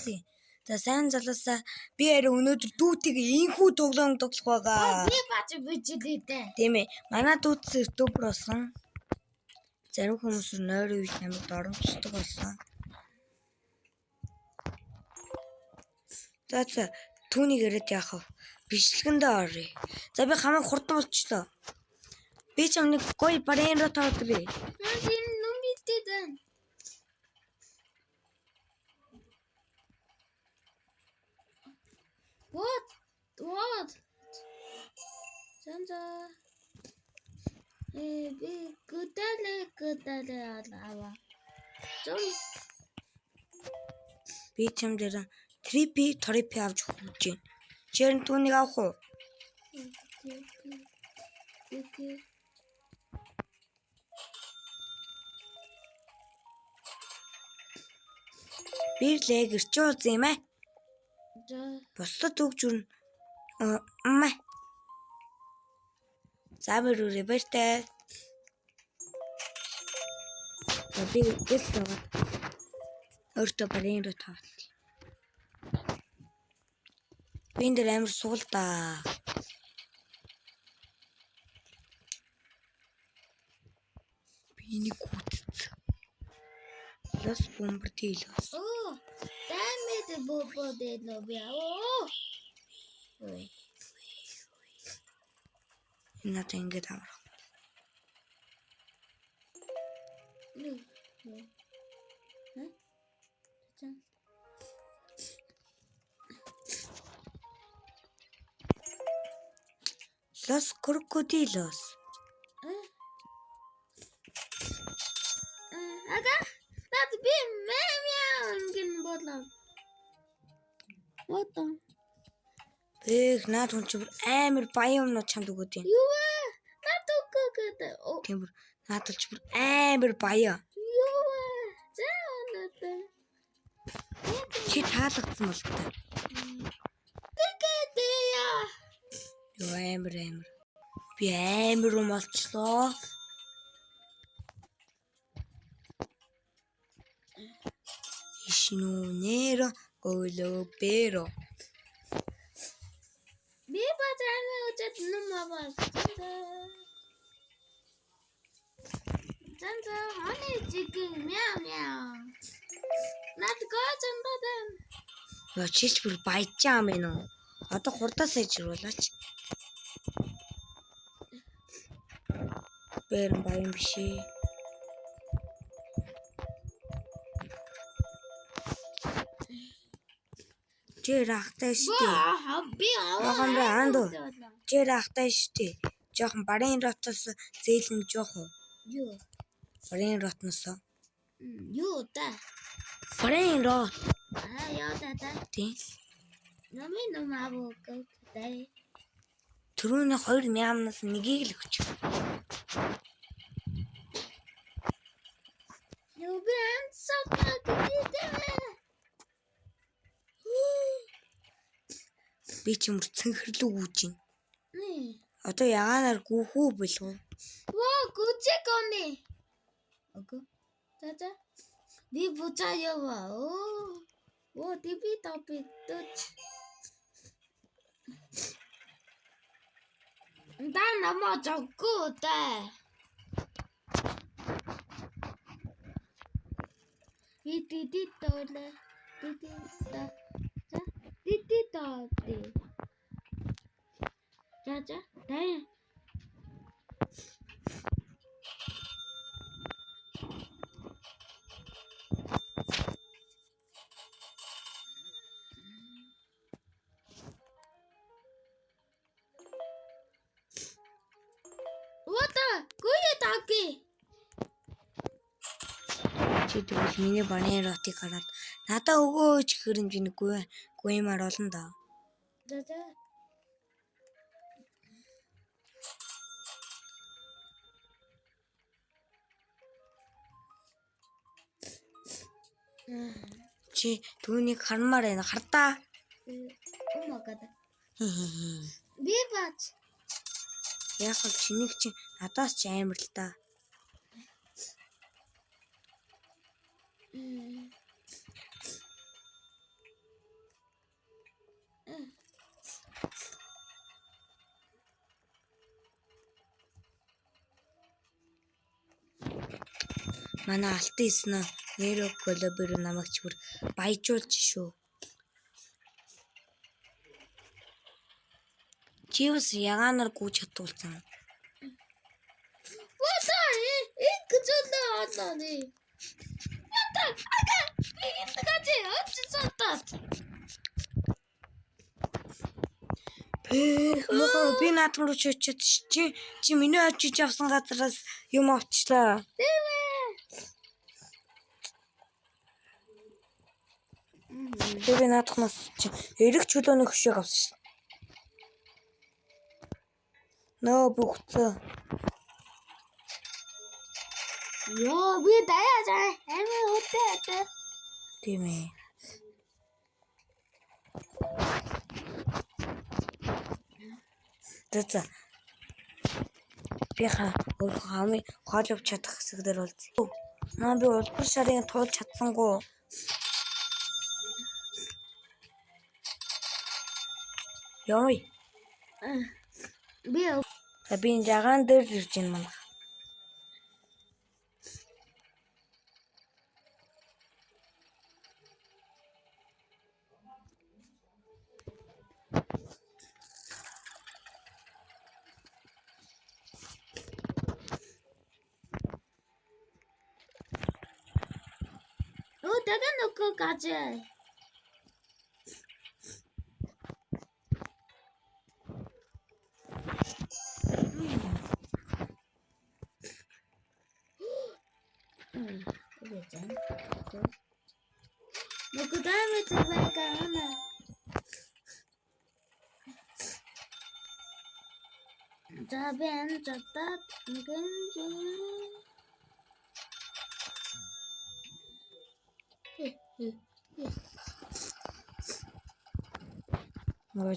Тий. За сайн залуусаа би арай өнөөдөр дүүтэйгээ инхүү тоглоом тоглох байгаа. Би бач бичлээ дээ. Тийм ээ. Манай дүүц ютубер болсон. Зарим хүмүүс нойрын үйл амьд оромжтой болсон. За түүнийг яриад яах вэ? Бичлэгэндээ оръё. За би хамааг хурдан болчихлоо. Би ч нэг гоё бариндоо тавьдаг. Энэ нүмбитэд. What? Санжа. Би гүтэлээ аваа. Би чам дээр 3P авч хөвж байна. Чирэн түүнийг авах уу? Би лэг ирчүүл юм аа. Бусдад өгч үрнэ. За мөрөө бэртэй. Би гэлээ. Өөртөө бариндоо тавт. Би энэ дээр амар суул да. Би нэг гүтц. Лос бомбардилос. Damn it, Bobo de Novia. Надад ингэж авах. Los crocodilos. Ага. That's be meow in bottle. What the? Бэх наад хүн чи амар баян юмнууд чамд өгөөд юм. Юу вэ? Наад өгөөд. Тийм бүр наад ч бүр амар баян. Юу вэ? Заа. Чи таалагдсан бол та. Тэгээдээ. Юу амар. Би амар юм болчлоо. Ишнүнэро голоберо. Би бачааны үчит нумаваа. Занза honey chicken meow. Над гоцон бадан. Яа чич бүр баяжаа юм ээ. Одоо хурдаа сайжруулаач. Бэрэн баян биш ээ. Жир ахтай штэ. Би Яхандаа андо. Жир ахтай штэ. Жохон барын ротоос зээлэн жоох уу? Юу? Барын ротноос. Юу та? Барын рот. Яа та. Тий. Намын нумаавуу гэнтэй. Түрүүний 2 мяамнаас нэгийг л өгч. Юу би ансаа гэдэг. Би ч юмр цэнхэрлэг үүж байна. Одоо ягаанаар гүхүү болов. Воо гүчэкони. Окей. За. Би буцааява. Оо диби топик төч. Да намаа жоггота. Би тититоле. Титита. Тититоти. За. Дай. Чи тэгвэл миний баны ротыг хараад надаа өгөөч гэхэр юм жинэггүй. Гуймаар олон доо. За. Чи түүнийг хармаар байна. Хардаа. Oh my god. Би бач. Яг л чиний чи надаас ч амар л та. Манай алтан эснэ нэрөө колобер намайг ч бүр баяжуулж шүү. Чи бас ягаанаар гүйж хатуулсан. Вот их зөндөө олооны. Вот ага би энэ гажи очсон. Би наадам руу очиод чи миний очиж авсан газараас юм авчлаа. Би наадахнаас чи эрэг чөлөөний хөшөөг авсан шин. Нөө бүгцөө. Ёо би даяаж амин хөтөө. Тийм ээ. Тэцэ. Би хамын хоол авч чадах хэсэг дээр болц. Наа би улбар шарын туулж чадсангүй. Ёй. Би энэ жагаан дээр ирж байна мана. Оо дага нөкө гажи. Нөкө даме тэвэкана. Жабен жатат гэн.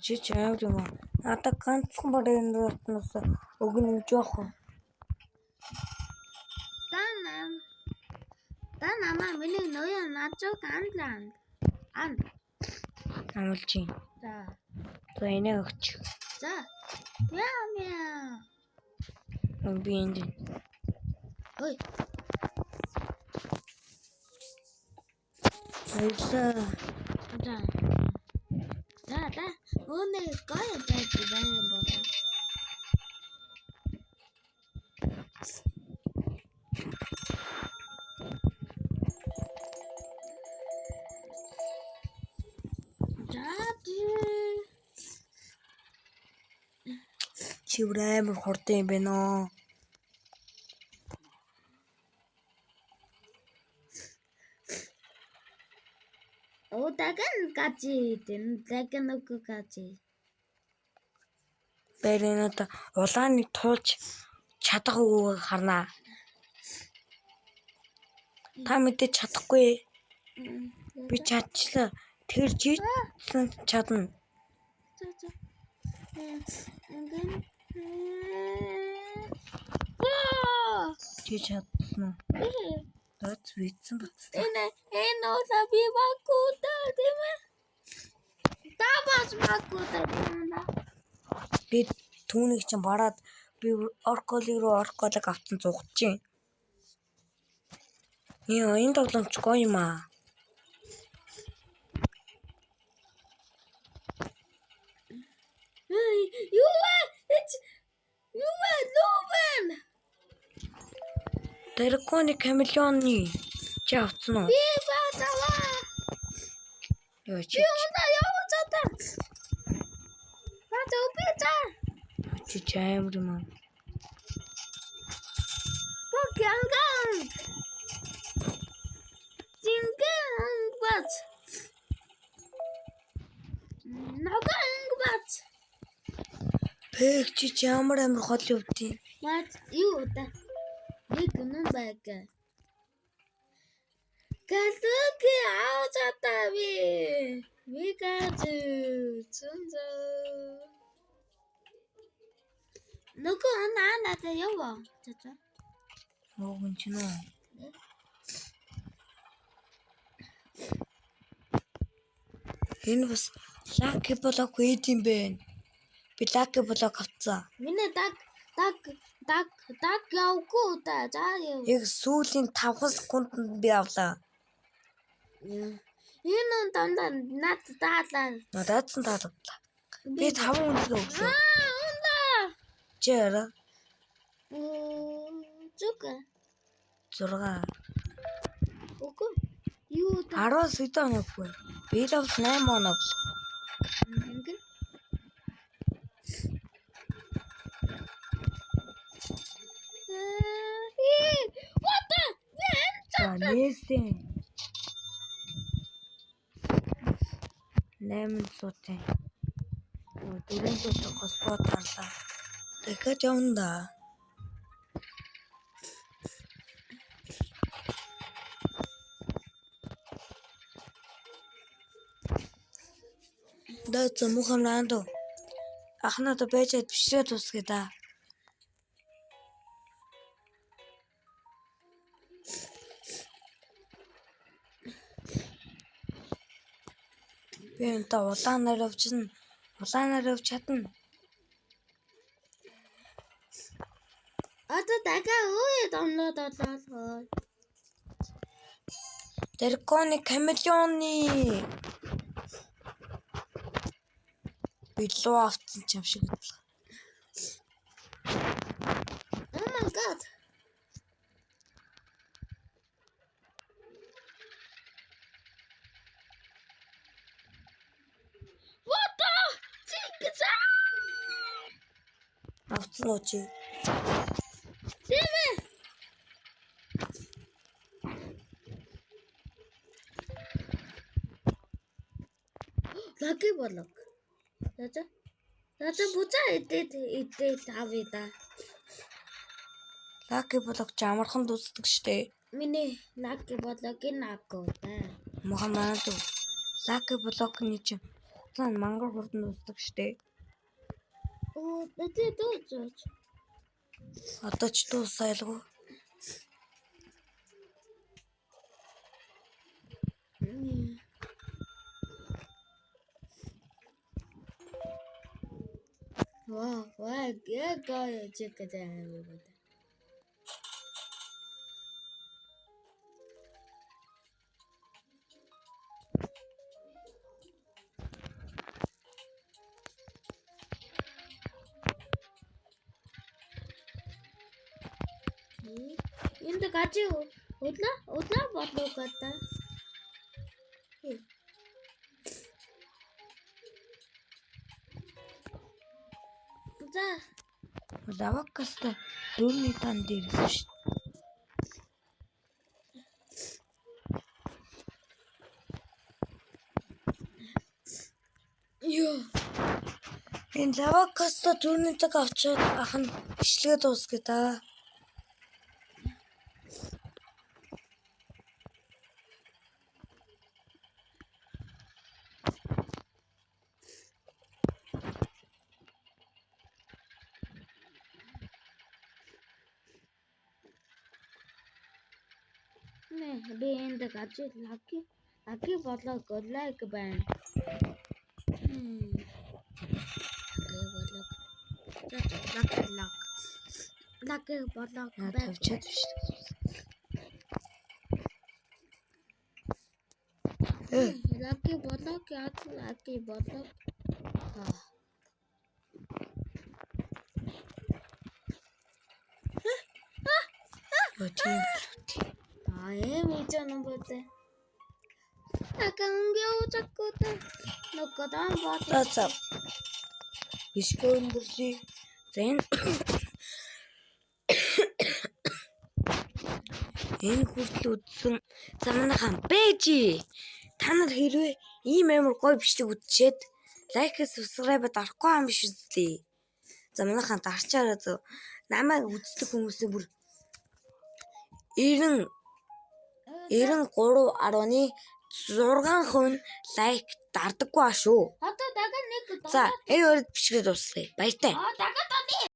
Чи чаав юм аа. Надад ганцхан барин ротноос өгнө жоох. Та намаа миний ноён начог анлан. Амлж юм. За. За энийг өгч. За. Мяу. Би энд. Ой. Айла. За. Өнөө гоё байж байна болоо. Чи амар хурдан юм байна оо. Оо даган гажи тэн даган нүг гажи. Бэрэнэт улааныг туулж чадахгүй харнаа. Та мэдээж чадахгүй. Би чадчихлаа. Тэр чи чадна. За. Чи чадна. Дац вицэн бац. Энэ ола би багуудаа тийм ээ. Табас багуудаа тийм ээ. Би түүнийг чинь бараад би орколыг руу орколог авсан зугч чинь. Энэ тоглоомч гоё юм аа. Юуэ лувэн. Драконы камелеоны чи авсан уу? Би бацаа. Ёо чи. Би унаа яваа цаа. Бацаа убица. Чи чамд юм аа. Покянган. Зингэн бац. Ноган бац. Пэг чи ямар амар хол өвдөө. Бац юу та. Нэг юм байг. Галуг аацаа би. Викац цунзо. Нөгөө наанаа яваа. За. Мөн ч нөө. Энэ бас лаки блок үйд юм бэ. Би лаки блок авцсан. Миний даг даг явгүй да. За яв. Яг сүүлийн 5 секундэд би авлаа. Энэ дандаа над даалаа. Надад ч таалагдлаа. Би 5 үнэлгээ өглөө. Унда. Чээр Зүг. 6. Үгүй. Юу да. 10-аас хэдэн оног вэ? Би л 8 оног. Ингэн. What the? За нээсэн. 8 суудын. 4 суудын хоспот тарлаа. Дахиад явна да. Дэц мухамнандо. Ахнада бэжэд бишрээ тусгээ да. Би энэ улаанаар явчихна. Улаанаар явж чадна. Одоо дахиад өөе домноод орлоо. Тэрконы камелеоны. Билүү автсан ч юм шиг бодлоо. Oh my god. What the? Чигза. Автсан уу чи? Дэмэ. Лаки болог. Заа бузаа идээд авъя да. Лаки блок ч амархан дуусдаг штэ. Миний лаки бологийн наагүй да. Мухаммад лаки блокны чи хугацаанд мангар хурдан дуусдаг штэ. Оо дээд. Одоо ч дуусайлгүй. Ваа, гай чекэдэ. Энд гажи удлаа болов гата. За Лавакаста дөрний тан дээрсэн шүү. ёо. Энэ лавакаста дөрний таг авчаад ах нь ишлэгээ дуусгая да. Би энд гажи лаки болог лайк байна. Лаки болог Тавьчаад биш. лаки болог. Эм ичэн номботе. Акангийн уучаккута. Ноккадан бат. За. Бишгүй өнгөрли. За энэ хүртэл үдсэн замнахан бэжи. Та нар хэрвээ ийм амар гоё бичлэг үзчихэд лайк subscribe дарахгүй юм биш үстэй. Замнахан дарчаараа зөв. Намайг үздэг хүмүүсийн бүр 93.6% лайк дардаггүй аа шүү. Одоо дахиад нэг. За, энэ үрд бичлэг дуслая. Баяртай. Дахиад